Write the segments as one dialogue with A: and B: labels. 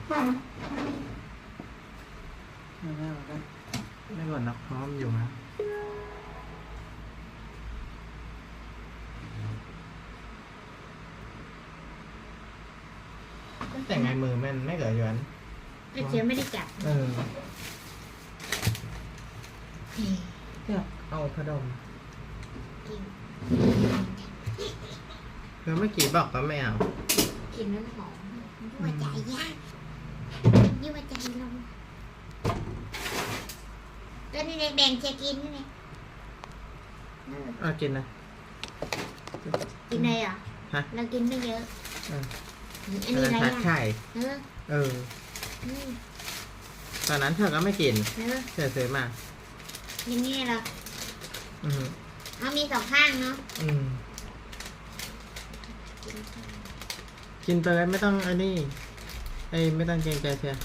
A: ไม่ได้มันก็ไม่กดนับพร้อมอยู่นะแต่ไงมือมันไม่เหลืออยู่อัน
B: ไอ้เจียวไม่ได้จับ
A: เนี่ยเอาขนม
B: กิน
A: เมื่อกี้บอกก็ไม่เอา
B: กินนั้นหอมยั่วใจยากยั่วใจลงตัวนี้แดงๆจะกินนี่ไง
A: กินนะ
B: กินอะไรอ่ะเรากินไม่เยอะอันนี้อะไรอ่ะ
A: ไข่ตอนนั้นเธอก็ไม่กินเธอซื้อมา
B: กินนี่เหรอเอามีสองข้างเนาะ
A: กินไปเลยไม่ต้องอันนี้ไม่ต้องเกรงใจเธอ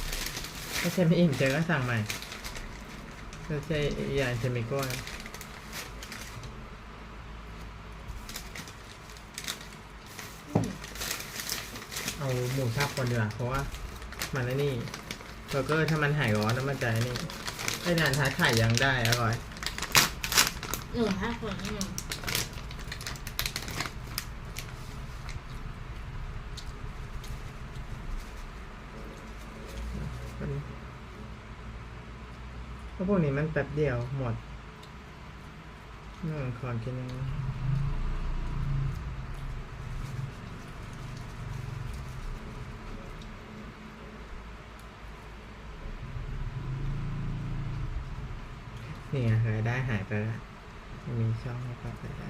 A: ถ้าใช่ไม่อิ่มเธอก็สั่งใหม่ถ้าใช่อย่างเชมิโก้เอาหมูสับก่อนดีกว่าเพราะว่ามันไอ้นี่เบอร์เกอร์ถ้ามันหายร้อนแล้วมันจะไอ้นี่ไอ้นานทาไข่ยังได้อร่อย
B: ถ้าคนนี่
A: เพราะพวกนี้มันแป๊บเดียวหมดขอกินนี่ไงรายได้หายไปแล้วมีช่องให้ปรับรายได้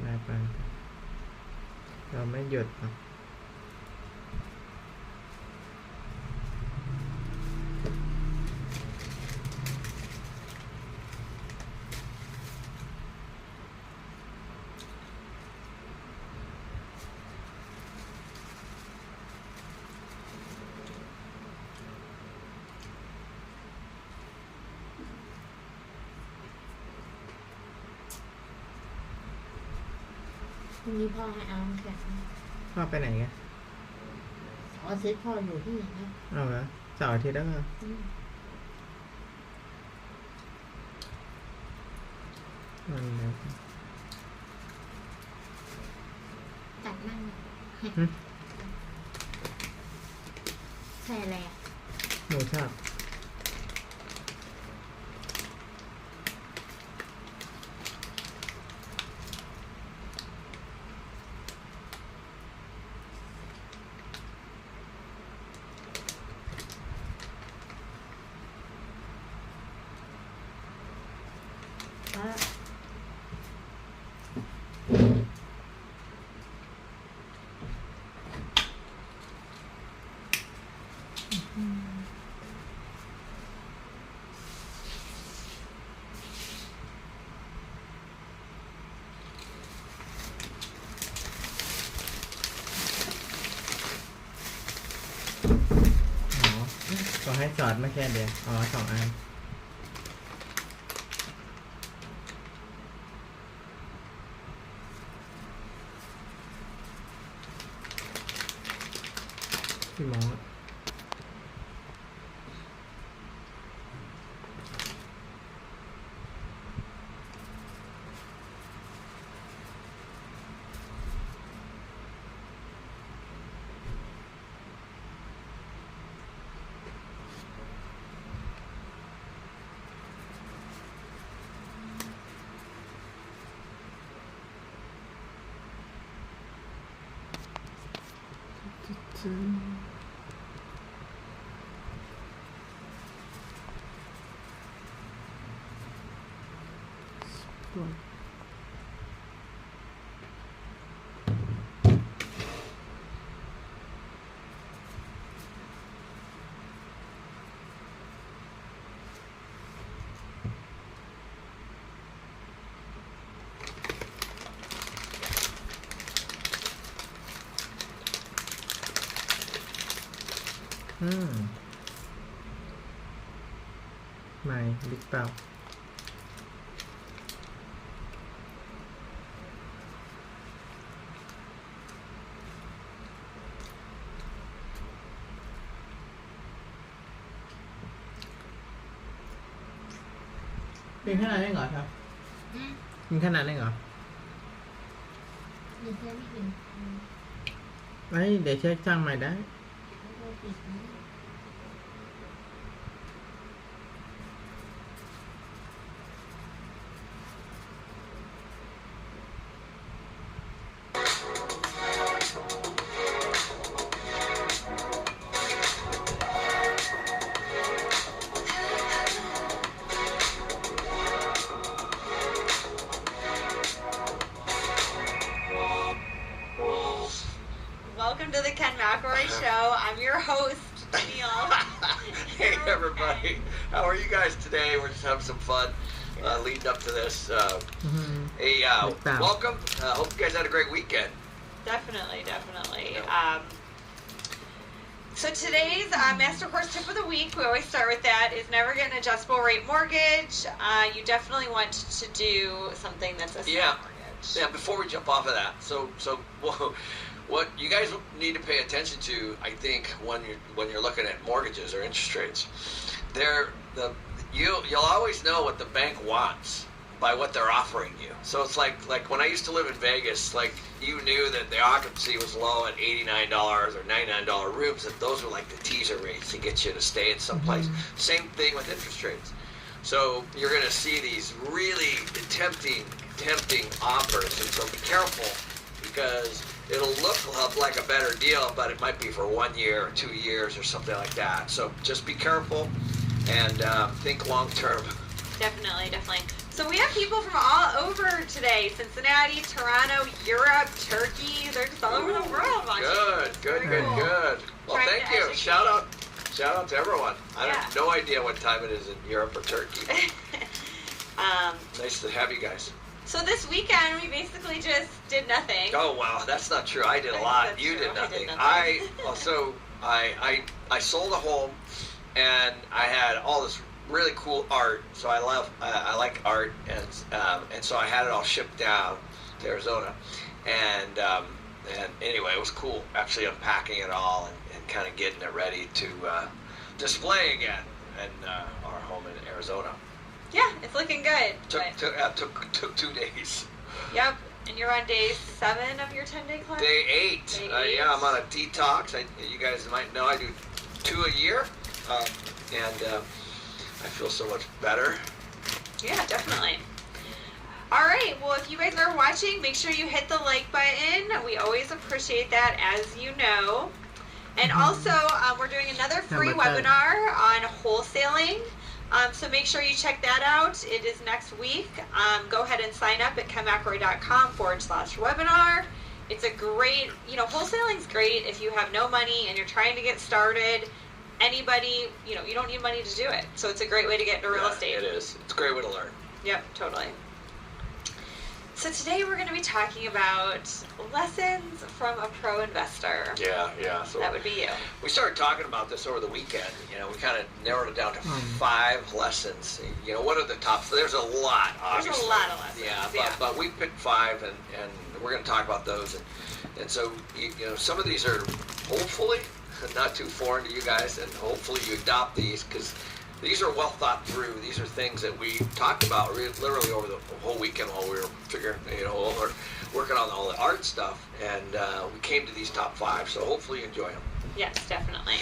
A: ได้ไปเราไม่หยุดหรอก
B: วันนี้พ่อให้เอาแข็ง
A: พ่อไปไหนไง
B: ซื้อพ่ออยู่ที่ไหนนะ
A: เอาเหรอเสาร์อาทิตย์แล้วเหรอ
B: ตัดนั่งใส่อะไรอ่ะ
A: หมูสับก็ให้จอดไม่แค่เดียว2 อันพี่มองไม่บิ๊กเปล่า กินขนาดนี้เหรอครับ
B: อืม
A: กินขนาดนี้เหรอ
B: หนูเคยไม่กิน
A: ไอ้เดี๋ยวเช็คช่างใหม่ได้
B: แล้วก็ปิดนะ
C: Welcome to the Ken McElroy Show. I'm your host, Neil.
D: Hey everybody, how are you guys today? We're just having some fun leading up to this. Hey, welcome. Hope you guys had a great weekend.
C: Definitely. So today's Master Course Tip of the Week, we always start with that, is never get an adjustable rate mortgage. You definitely want to do something that's a smart mortgage.
D: Yeah, before we jump off of that, so what you guys need to pay attention to, I think, when you're looking at mortgages or interest rates, you'll always know what the bank wants by what they're offering you. So it's like when I used to live in Vegas, like you knew that the occupancy was low at $89 or $99 rooms, that those were like the teaser rates to get you to stay in some place. Same thing with interest rates. So you're going to see these really tempting offers, and so be careful, because it'll look like a better deal, but it might be for 1 year or 2 years or something like that. So just be careful and think long term.
C: Definitely. So we have people from all over today: Cincinnati, Toronto, Europe, Turkey. They're just all over the world watching.
D: Good. Well,
C: Trying
D: thank
C: to
D: you.
C: educate.
D: Shout out to everyone. I have no idea what time it is in Europe or Turkey. Nice to have you guys.
C: So this weekend we basically just did nothing.
D: Oh wow, that's not true. I did a lot.
C: That's
D: You
C: true.
D: did
C: I
D: nothing.
C: did nothing.
D: I sold a home, and I had all this really cool art. So I like art, and so I had it all shipped down to Arizona, and anyway, it was cool actually unpacking it all and kind of getting it ready to display again in our home in Arizona.
C: Yeah, it's looking good.
D: Took 2 days.
C: Yep, and you're on day 7 of your 10-day class?
D: Day 8.
C: Day 8.
D: Yeah, I'm on a detox. You guys might know I do 2 a year, and I feel so much better.
C: Yeah, definitely. All right, well, if you guys are watching, make sure you hit the like button. We always appreciate that, as you know. And also, we're doing another free webinar on wholesaling. So make sure you check that out. It is next week. Go ahead and sign up at kenmcroy.com/webinar. It's a great, wholesaling's great if you have no money and you're trying to get started. Anybody, you don't need money to do it. So it's a great way to get into real estate.
D: It is. It's a great way to learn.
C: Yep, totally. So today we're going to be talking about lessons from a pro investor.
D: Yeah. So
C: That would be you.
D: we started talking about this over the weekend. We kind of narrowed it down to 5 lessons. What are the top? There's a lot, obviously.
C: There's a lot of lessons.
D: Yeah, but we picked 5, and we're going to talk about those. And so, some of these are hopefully not too foreign to you guys, and hopefully you adopt these, because these are well thought through. These are things that we talked about literally over the whole weekend while we were figuring, or working on all the art stuff, and we came to these top 5. So hopefully you enjoy them.
C: Yes, definitely.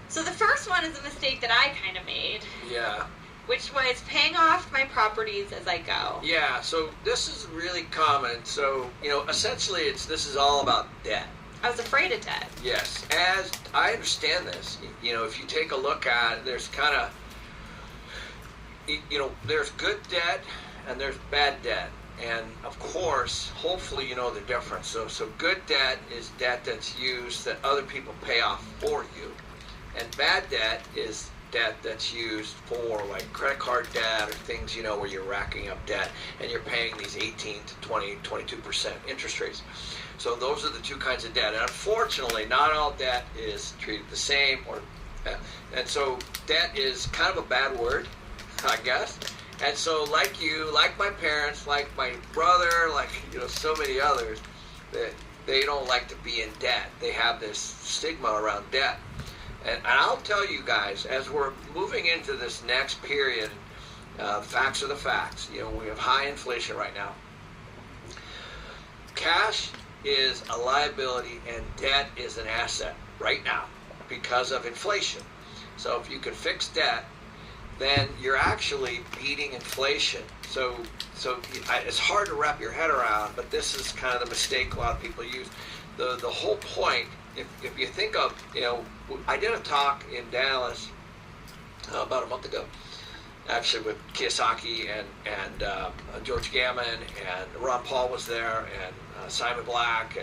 C: So the first one is a mistake that I kind of made.
D: Yeah.
C: Which was paying off my properties as I go.
D: Yeah. So this is really common. So essentially, this is all about debt.
C: I was afraid of debt.
D: Yes, as I understand this, if you take a look at it, there's kind of, there's good debt and there's bad debt. And of course, hopefully you know the difference. So good debt is debt that's used that other people pay off for you. And bad debt is debt that's used for like credit card debt or things, where you're racking up debt and you're paying these 18 to 20, 22% interest rates. So those are the 2 kinds of debt. And unfortunately, not all debt is treated the same, and so debt is kind of a bad word, I guess. And so like you, like my parents, like my brother, like so many others, that they don't like to be in debt. They have this stigma around debt. And I'll tell you guys, as we're moving into this next period, Facts are the facts. You know, we have high inflation right now. Cash is a liability and debt is an asset right now because of inflation. So if you can fix debt, then you're actually beating inflation. So it's hard to wrap your head around, but this is kind of the mistake a lot of people use. The whole point, if you think of, you know, I did a talk in Dallas about a month ago, actually with Kiyosaki and George Gammon, and Ron Paul was there, and Simon Black,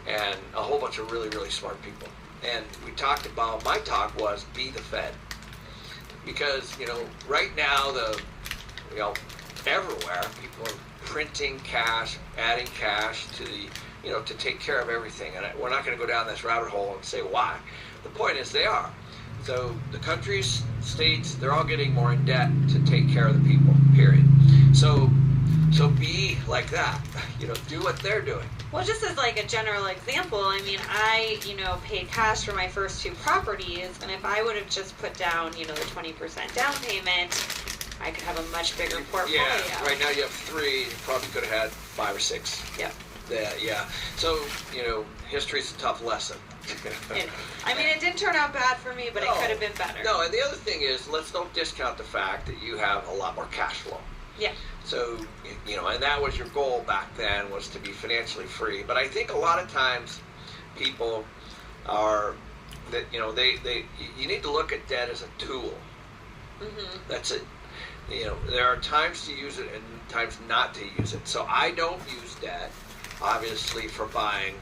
D: and a whole bunch of really, really smart people. And we talked about, my talk was be the Fed. Because, you know, right now, everywhere, people are printing cash, adding cash to the, you know, to take care of everything. And we're not going to go down this rabbit hole and say why. The point is they are. So the countries, states, they're all getting more in debt to take care of the people, period. So be like that. You know, do what they're doing.
C: Well, just as like a general example, I mean, I, you know, paid cash for my first 2 properties, and if I would have just put down, you know, the 20% down payment, I could have a much bigger portfolio.
D: Yeah, right now you have 3, you probably could have had 5 or 6.
C: Yeah.
D: Yeah. So, you know, history's a tough lesson.
C: I mean, it didn't turn out bad for me, but it could have been better.
D: No, and the other thing is, let's don't discount the fact that you have a lot more cash flow.
C: Yeah.
D: So, you know, and that was your goal back then, was to be financially free. But I think a lot of times people are, that, you know, you need to look at debt as a tool.
C: Mm-hmm.
D: That's it. You know, there are times to use it and times not to use it. So I don't use debt, obviously, for buying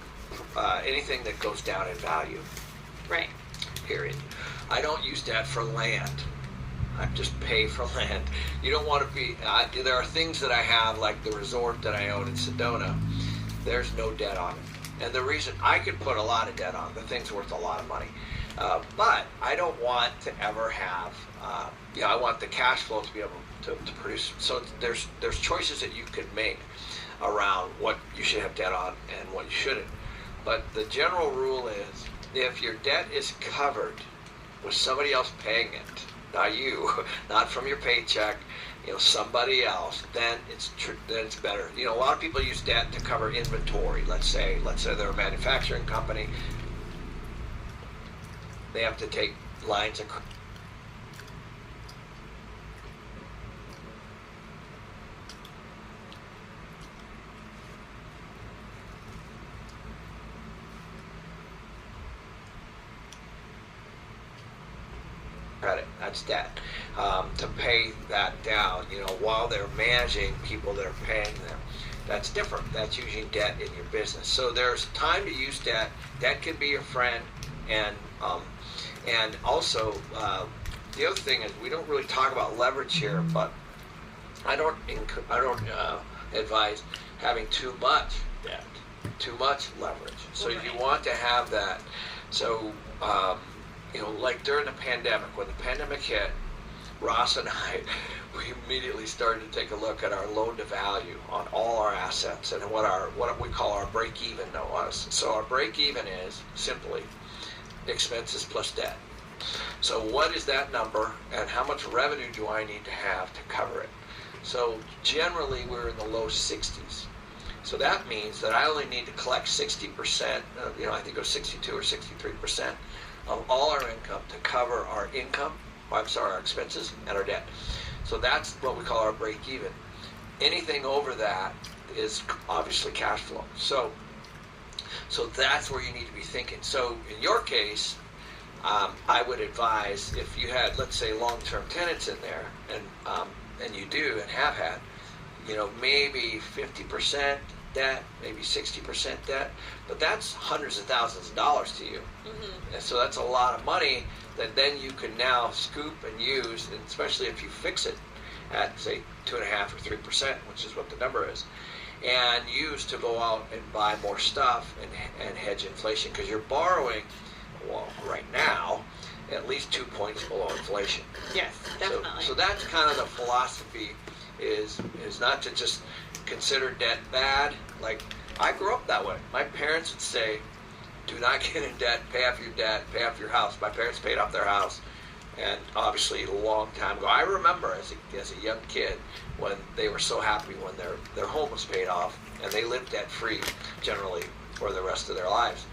D: anything that goes down in value.
C: Right.
D: Period. I don't use debt for land. I just pay for land. You don't want to be, there are things that I have, like the resort that I own in Sedona, there's no debt on it. And the reason, I could put a lot of debt on, the thing's worth a lot of money. But I don't want to ever have, I want the cash flow to be able to produce. So there's choices that you could make around what you should have debt on and what you shouldn't. But the general rule is, if your debt is covered with somebody else paying it, not you, not from your paycheck, you know, somebody else, then it's better. You know, a lot of people use debt to cover inventory. Let's say they're a manufacturing company. They have to take lines of credit, that's debt, to pay that down, you know, while they're managing people that are paying them. That's different. That's using debt in your business. So there's time to use debt. Debt can be your friend, and also the other thing is, we don't really talk about leverage here, but I don't advise having too much debt, too much leverage. So you want to have that. So you know, like during the pandemic, when the pandemic hit, Ross and I, we immediately started to take a look at our loan to value on all our assets and what we call our break even was. So our break even is simply expenses plus debt. So what is that number, and how much revenue do I need to have to cover it? So generally we're in the low 60s. So that means that I only need to collect 60%, you know, I think it was 62 or 63% of all our income to cover our our expenses and our debt. So that's what we call our break even. Anything over that is obviously cash flow. So that's where you need to be thinking. So in your case, I would advise, if you had, let's say, long-term tenants in there, and you do and have had, you know, maybe 50% debt, maybe 60% debt, but that's hundreds of thousands of dollars to you. Mm-hmm. And so that's a lot of money that then you can now scoop and use, and especially if you fix it at, say, 2.5% or 3%, which is what the number is, and use to go out and buy more stuff and hedge inflation, because you're borrowing, well, right now, at least 2 points below inflation.
C: Yes, definitely.
D: So that's kind of the philosophy, is not to just consider debt bad. Like, I grew up that way. My parents would say, do not get in debt, pay off your debt, pay off your house. My parents paid off their house And obviously a long time ago, I remember as a young kid when they were so happy when their home was paid off and they lived debt free generally for the rest of their lives.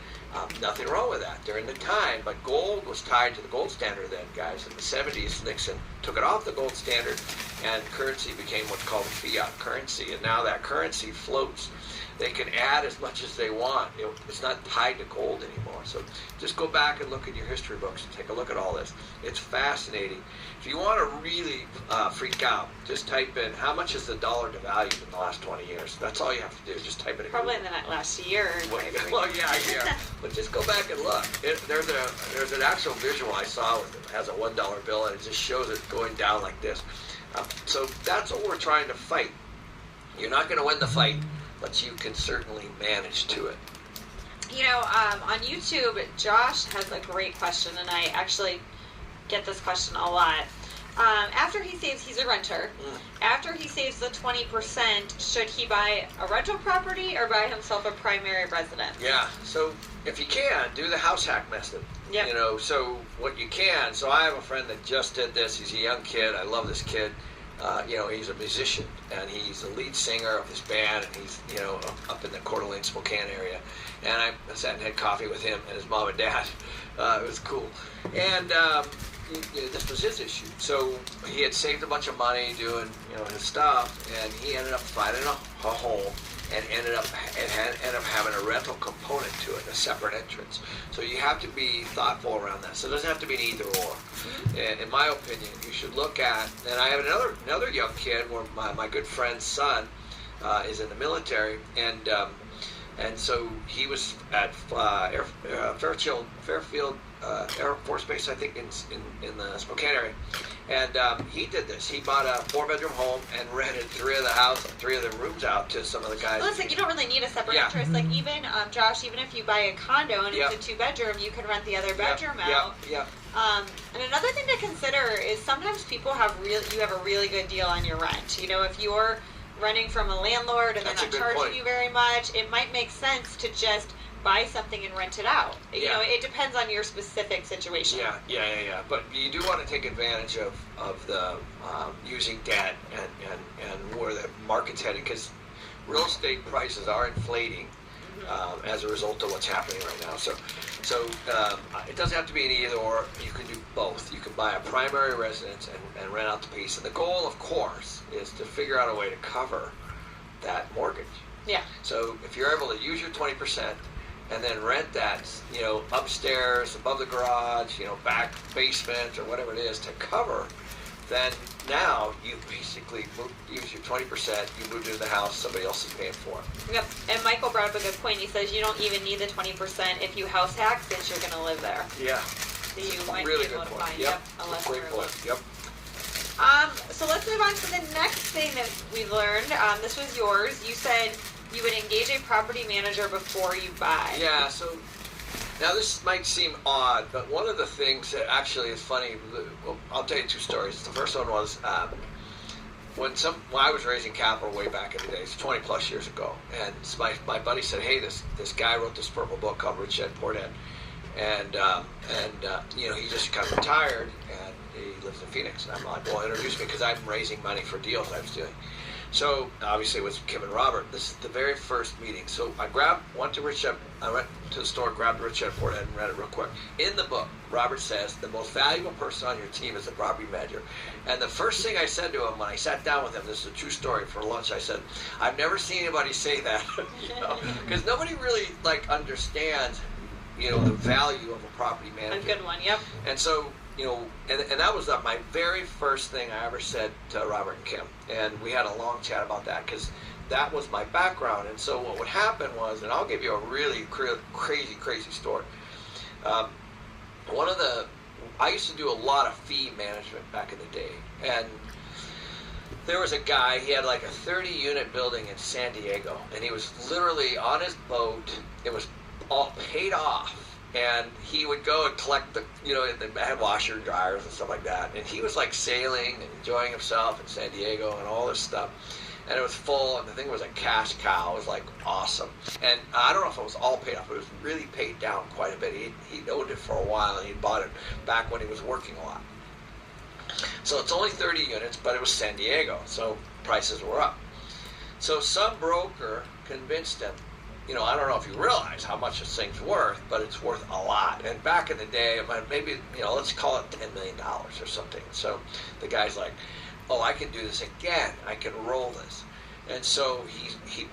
D: Nothing wrong with that during the time, but gold was tied to the gold standard then, guys. In the 70s, Nixon took it off the gold standard and currency became what's called fiat currency. And now that currency floats. They can add as much as they want. It's not tied to gold anymore. So just go back and look at your history books and take a look at all this. It's fascinating. If you want to really freak out, just type in how much has the dollar devalued in the last 20 years. That's all you have to do. Just type it in.
C: Probably in the last year.
D: Well, yeah. But just go back and look. There's an actual visual I saw with it. It has a $1 bill and it just shows it going down like this. So that's what we're trying to fight. You're not going to win the fight, but you can certainly manage to it.
C: You know, on YouTube, Josh has a great question, and I actually get this question a lot. After he saves, he's a renter. After he saves the 20%, should he buy a rental property or buy himself a primary residence?
D: Yeah, so if you can, do the house hack method.
C: Yep.
D: You know, so what you can, so I have a friend that just did this. He's a young kid. I love this kid. He's a musician, and he's the lead singer of this band, and he's, up in the Coeur d'Alene, Spokane area. And I sat and had coffee with him and his mom and dad. It was cool. And this was his issue. So he had saved a bunch of money doing, his stuff, and he ended up finding a home and ended up having a rental component to it, a separate entrance. So you have to be thoughtful around that. So it doesn't have to be an either or. And in my opinion, you should look at, and I have another young kid where my good friend's son is in the military, and so he was at Fairfield Air Force Base, I think, in the Spokane area. And he did this. He bought a 4-bedroom home and rented 3 of the rooms out to some of the guys.
C: Well, listen, you don't really need a separate interest. Like even, Josh, even if you buy a condo and it's a 2-bedroom, you can rent the other bedroom out.
D: Yeah.
C: And another thing to consider is sometimes people have a really good deal on your rent. If you're renting from a landlord and they're not charging you very much, it might make sense to just buy something and rent it out. It depends on your specific situation.
D: Yeah. But you do want to take advantage of the using debt and where the market's headed, because real estate prices are inflating as a result of what's happening right now. So it doesn't have to be an either or. You can do both. You can buy a primary residence and rent out the piece. And the goal, of course, is to figure out a way to cover that mortgage.
C: Yeah.
D: So if you're able to use your 20% and then rent that, upstairs, above the garage, back basement or whatever it is to cover, then now you basically use your 20%, you moved into the house, somebody else is paying for it.
C: Yep. And Michael brought up a good point. He says you don't even need the 20% if you house hack, since you're going to live there.
D: Yeah.
C: So you might
D: really
C: be able to
D: point.
C: find
D: Yep.
C: a lesser
D: Great point. Yep.
C: So let's move on to the next thing that we learned. This was yours. You said you would engage a property manager before you buy.
D: Yeah, so now this might seem odd, but one of the things that actually is funny, well, I'll tell you 2 stories. The first one was when I was raising capital way back in the days, 20 plus years ago, and my buddy said, hey, this guy wrote this purple book called Rich Dad Poor Dad, and he just kind of retired, and he lives in Phoenix. And I'm like, well, introduce me, because I'm raising money for deals I was doing. So obviously it was Kim and Robert. This is the very first meeting. So I went to the store, grabbed Rich Dad Poor Dad, and read it real quick. In the book, Robert says the most valuable person on your team is the property manager. And the first thing I said to him when I sat down with him, this is a true story, for lunch, I said, I've never seen anybody say that, because nobody really understands, the value of a property manager.
C: A good one. Yep.
D: And so, and that was my very first thing I ever said to Robert and Kim. And we had a long chat about that, because that was my background. And so what would happen was, and I'll give you a really crazy story. I used to do a lot of fee management back in the day. And there was a guy, he had like a 30-unit building in San Diego. And he was literally on his boat. It was all paid off. And he would go and collect they had washer and dryers and stuff like that. And he was like sailing and enjoying himself in San Diego and all this stuff. And it was full, and the thing was a cash cow. It was like awesome. And I don't know if it was all paid off, but it was really paid down quite a bit. He'd owned it for a while, and he'd bought it back when he was working a lot. So it's only 30 units, but it was San Diego, so prices were up. So some broker convinced him, you know, I don't know if you realize how much this thing's worth, but it's worth a lot. And back in the day, maybe, you know, let's call it $10 million or something. So the guy's like, oh, I can do this again. I can roll this. And so he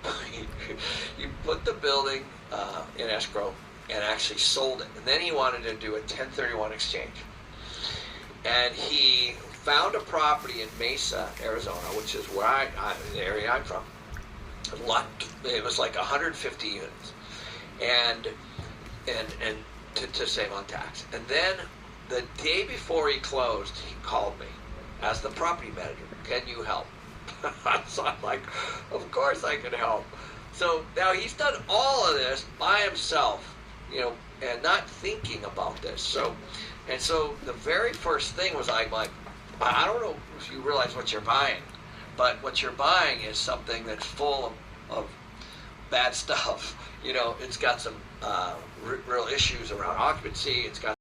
D: put the building in escrow and actually sold it. And then he wanted to do a 1031 exchange. And he found a property in Mesa, Arizona, which is where the area I'm from. It was like 150 units, and to save on tax. And then the day before he closed, he called me as the property manager. Can you help? So I'm like, of course I can help. So now he's done all of this by himself, you know, and not thinking about this. So the very first thing was like, I don't know if you realize what you're buying, but what you're buying is something that's full of bad stuff. You know, it's got some real issues around occupancy. It's got